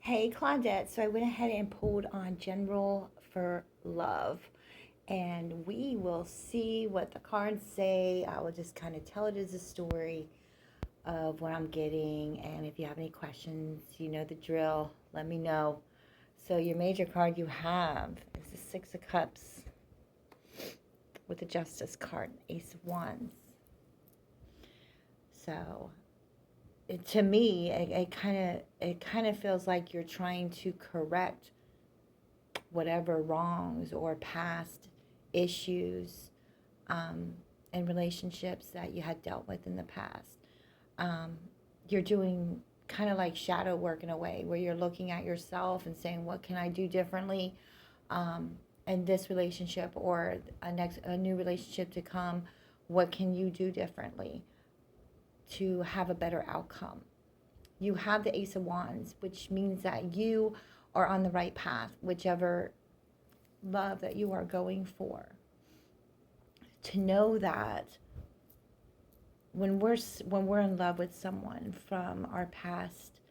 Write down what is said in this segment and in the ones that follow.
Hey Claudette, so I went ahead and pulled on General for Love, and we will see what the cards say. I will just kind of tell it as a story of what I'm getting, and if you have any questions, you know the drill, let me know. So, your major card you have is the Six of Cups with the Justice card, Ace of Wands. So, to me, it kind of feels like you're trying to correct whatever wrongs or past issues um, and relationships that you had dealt with in the past. Um, you're doing kind of like shadow work in a way where you're looking at yourself and saying, what can I do differently um, in this relationship or a new relationship to come? What can you do differently to have a better outcome? You have the Ace of Wands, which means that you are on the right path, whichever love that you are going for. To know that when we're in love with someone from our past,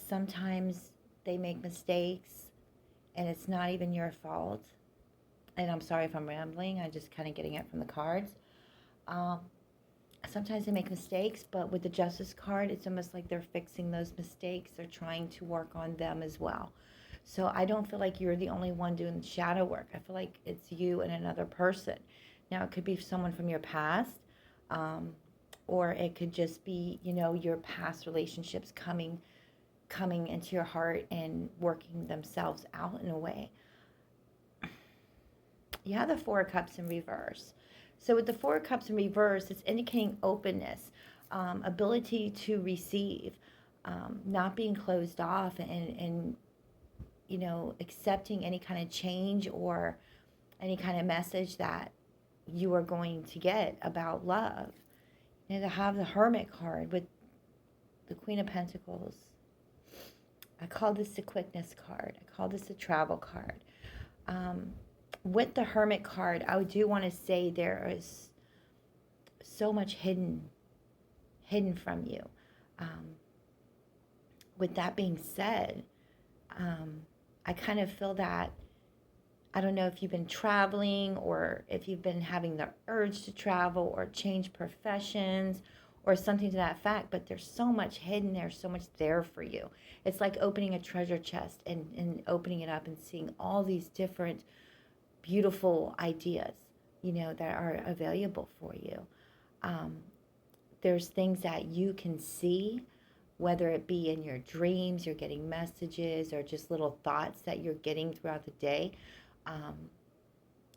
sometimes they make mistakes and it's not even your fault. And I'm sorry if I'm rambling, I'm just kind of getting it from the cards. Um, Sometimes they make mistakes, but with the Justice card, it's almost like they're fixing those mistakes. They're trying to work on them as well. So I don't feel like you're the only one doing the shadow work. I feel like it's you and another person. Now, it could be someone from your past, um, or it could just be, your past relationships coming into your heart and working themselves out in a way. You have the Four of Cups in reverse. So with the Four of Cups in reverse, it's indicating openness, ability to receive, not being closed off, and accepting any kind of change or any kind of message that you are going to get about love. To have the Hermit card with the Queen of Pentacles. I call this the quickness card. I call this the travel card. Um, with the Hermit card, I do want to say there is so much hidden from you. Um, with that being said, I kind of feel that, I don't know if you've been traveling or if you've been having the urge to travel or change professions or something to that fact, but there's so much hidden there, so much there for you. It's like opening a treasure chest and opening it up and seeing all these different beautiful ideas, that are available for you. Um, there's things that you can see, whether it be in your dreams, you're getting messages, or just little thoughts that you're getting throughout the day. Um,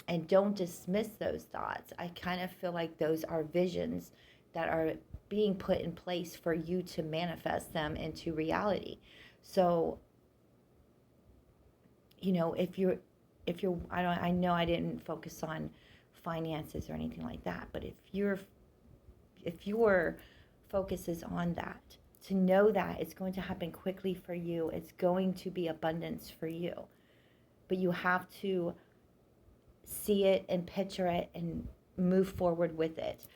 and don't dismiss those thoughts. I kind of feel like those are visions that are being put in place for you to manifest them into reality. So, if you're I know I didn't focus on finances or anything like that, but if your focus is on that, to know that it's going to happen quickly for you, it's going to be abundance for you. But you have to see it and picture it and move forward with it.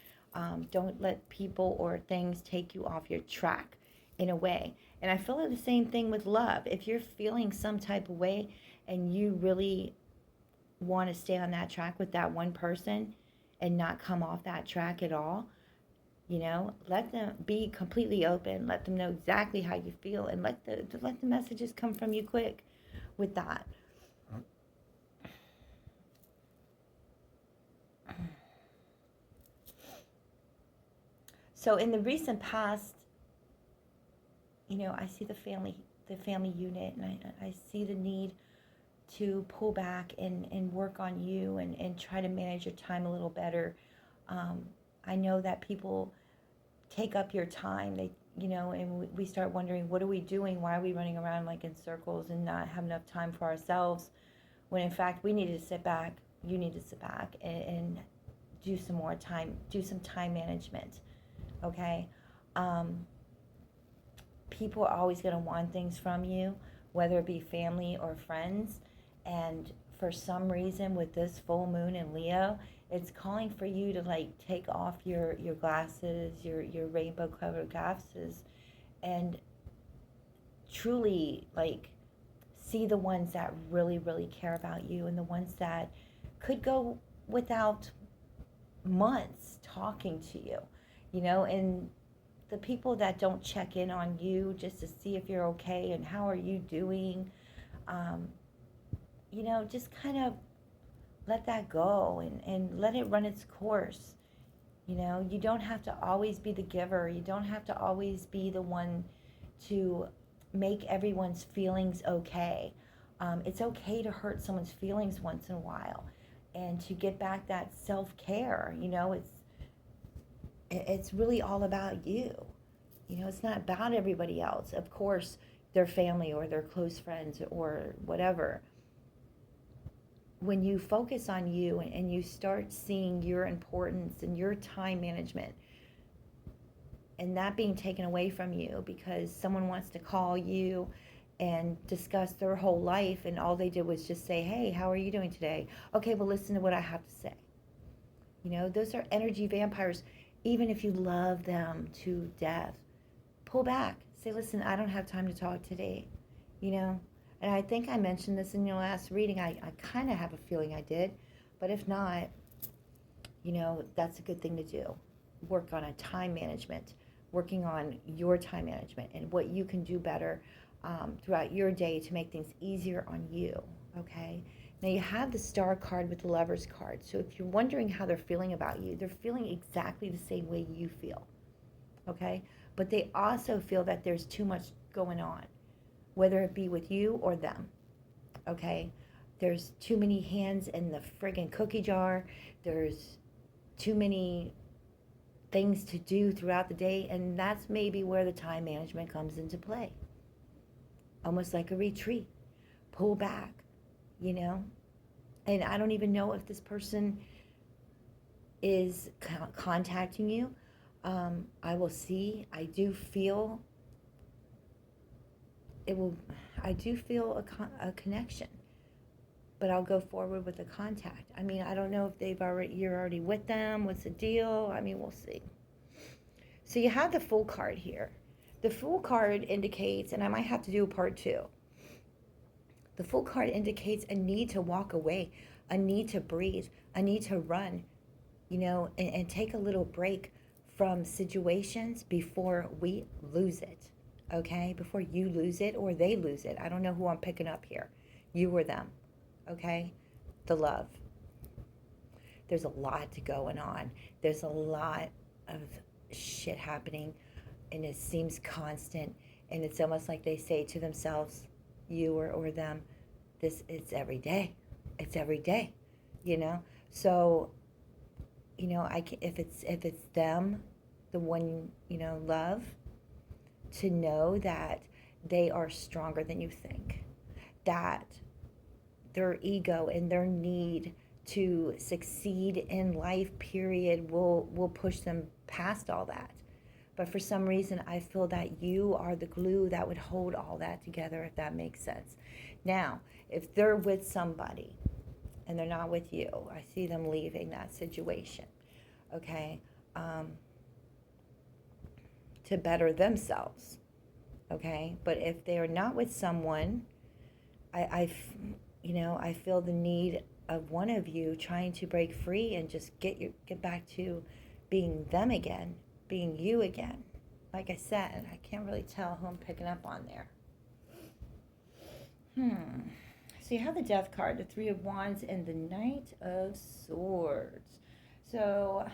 Don't let people or things take you off your track in a way. And I feel the same thing with love. If you're feeling some type of way and you really want to stay on that track with that one person and not come off that track at all, let them be completely open. Let them know exactly how you feel, and let the messages come from you quick with that. So in the recent past, I see the family unit, and I see the need to pull back and work on you and try to manage your time a little better. I know that people take up your time. And we start wondering, what are we doing? Why are we running around like in circles and not have enough time for ourselves? When in fact we need to sit back. You need to sit back and do some more time. Do some time management. Okay. People are always going to want things from you, whether it be family or friends. And for some reason, with this full moon in Leo, it's calling for you to like take off your glasses, your rainbow covered glasses, and truly like see the ones that really, really care about you, and the ones that could go without months talking to you, and the people that don't check in on you just to see if you're okay and how are you doing, um, just kind of let that go and let it run its course. You don't have to always be the giver. You don't have to always be the one to make everyone's feelings okay. It's okay to hurt someone's feelings once in a while, and to get back that self-care. It's really all about you. It's not about everybody else. Of course, their family or their close friends or whatever. When you focus on you and you start seeing your importance and your time management, and that being taken away from you because someone wants to call you and discuss their whole life, and all they did was just say, hey, how are you doing today? Okay, well, listen to what I have to say. Those are energy vampires. Even if you love them to death, pull back. Say, listen, I don't have time to talk today. And I think I mentioned this in your last reading. I kind of have a feeling I did. But if not, that's a good thing to do. Work on a time management, working on your time management and what you can do better throughout your day to make things easier on you, okay? Now you have the Star card with the Lover's card. So if you're wondering how they're feeling about you, they're feeling exactly the same way you feel, okay? But they also feel that there's too much going on, whether it be with you or them, okay? There's too many hands in the friggin' cookie jar. There's too many things to do throughout the day, and that's maybe where the time management comes into play. Almost like a retreat. Pull back, And I don't even know if this person is contacting you. I will see. I do feel a connection, but I'll go forward with the contact. I mean, I don't know if you're already with them. What's the deal? I mean, we'll see. So you have the Fool card here. The Fool card indicates, and I might have to do a part 2. The Fool card indicates a need to walk away, a need to breathe, a need to run, and take a little break from situations before we lose it, okay? Before you lose it or they lose it. I don't know who I'm picking up here, you or them, okay? The love. There's a lot going on. There's a lot of shit happening, and it seems constant, and it's almost like they say to themselves, you or them, it's every day. It's every day, So, if it's them, the one, love, to know that they are stronger than you think, that their ego and their need to succeed in life, period, will push them past all that. But for some reason, I feel that you are the glue that would hold all that together, if that makes sense. Now, if they're with somebody and they're not with you, I see them leaving that situation, okay, to better themselves, okay? But if they are not with someone, I feel the need of one of you trying to break free and just get back to being them again, being you again. Like I said, I can't really tell who I'm picking up on there. So you have the Death card, the Three of Wands, and the Knight of Swords. So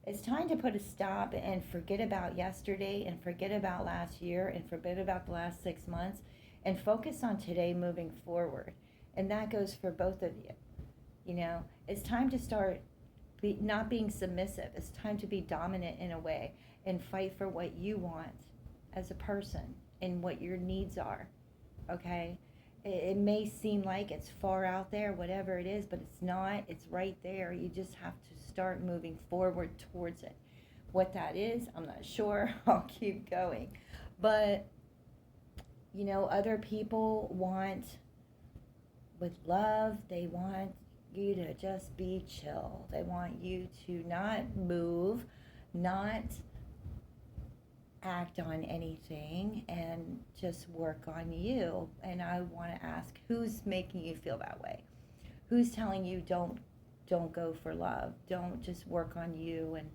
it's time to put a stop and forget about yesterday and forget about last year and forget about the last 6 months and focus on today moving forward. And that goes for both of you. It's time to start not being submissive. It's time to be dominant in a way and fight for what you want as a person and what your needs are, okay? It may seem like it's far out there, whatever it is, but it's not. It's right there. You just have to start moving forward towards it. What that is, I'm not sure. I'll keep going. But, other people want, with love, they want you to just be chill. They want you to not move, not act on anything and just work on you. And I want to ask, who's making you feel that way? Who's telling you don't go for love? Don't just work on you. And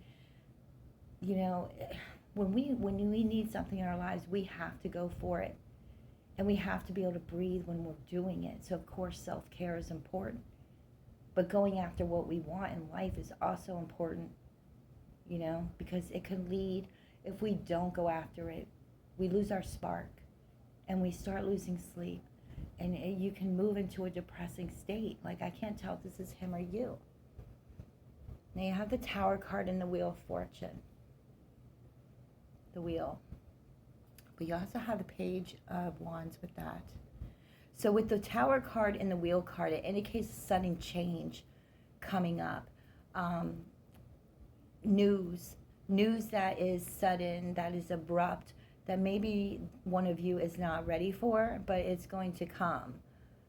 you know, when we need something in our lives, we have to go for it. And we have to be able to breathe when we're doing it. So of course self-care is important. But going after what we want in life is also important, you know, because it can lead, if we don't go after it, we lose our spark and we start losing sleep. And you can move into a depressing state. Like, I can't tell if this is him or you. Now you have the Tower card and the Wheel of Fortune. The Wheel. But you also have the Page of Wands with that. So with the Tower card and the Wheel card, it indicates a sudden change coming up. News that is sudden, that is abrupt, that maybe one of you is not ready for, but it's going to come.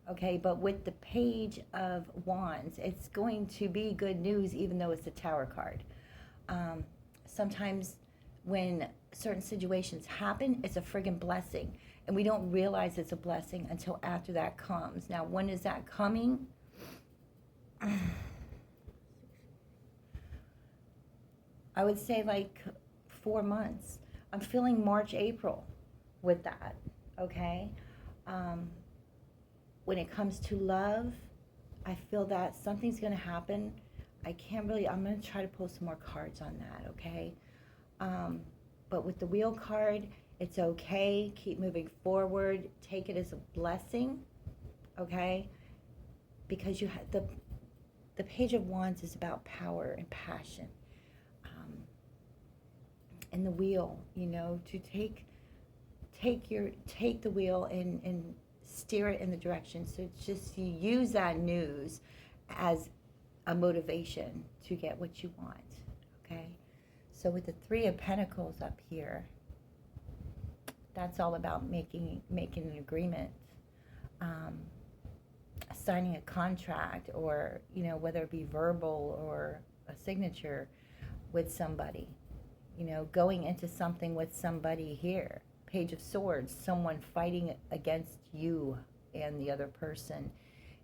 Okay, but with the Page of Wands, it's going to be good news even though it's the Tower card. Sometimes when certain situations happen, it's a friggin' blessing. And we don't realize it's a blessing until after that comes. Now, when is that coming? I would say like 4 months. I'm feeling March, April with that, okay? When it comes to love, I feel that something's going to happen. I'm going to try to pull some more cards on that, okay? But with the Wheel card, it's okay. Keep moving forward. Take it as a blessing, okay? Because you have the Page of Wands is about power and passion. And the wheel, you know, to take the wheel and steer it in the direction. So it's just, you use that news as a motivation to get what you want, okay? So with the Three of Pentacles up here, that's all about making an agreement, signing a contract, or, you know, whether it be verbal or a signature with somebody, you know, going into something with somebody here. Page of Swords, someone fighting against you and the other person.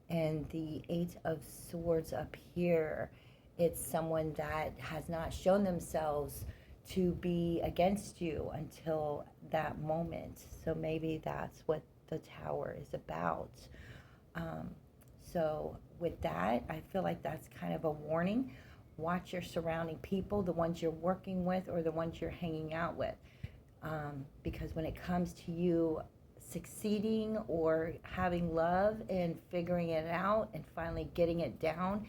And the Eight of Swords up here, it's someone that has not shown themselves to be against you until that moment. So maybe that's what the Tower is about. So with that, I feel like that's kind of a warning. Watch your surrounding people, the ones you're working with or the ones you're hanging out with. Because when it comes to you succeeding or having love and figuring it out and finally getting it down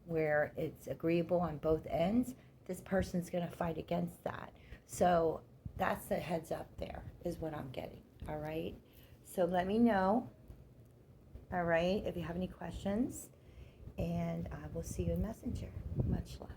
where it's agreeable on both ends, this person's going to fight against that. So that's the heads up there, is what I'm getting. All right. So let me know. All right. If you have any questions, and I will see you in Messenger. Much love.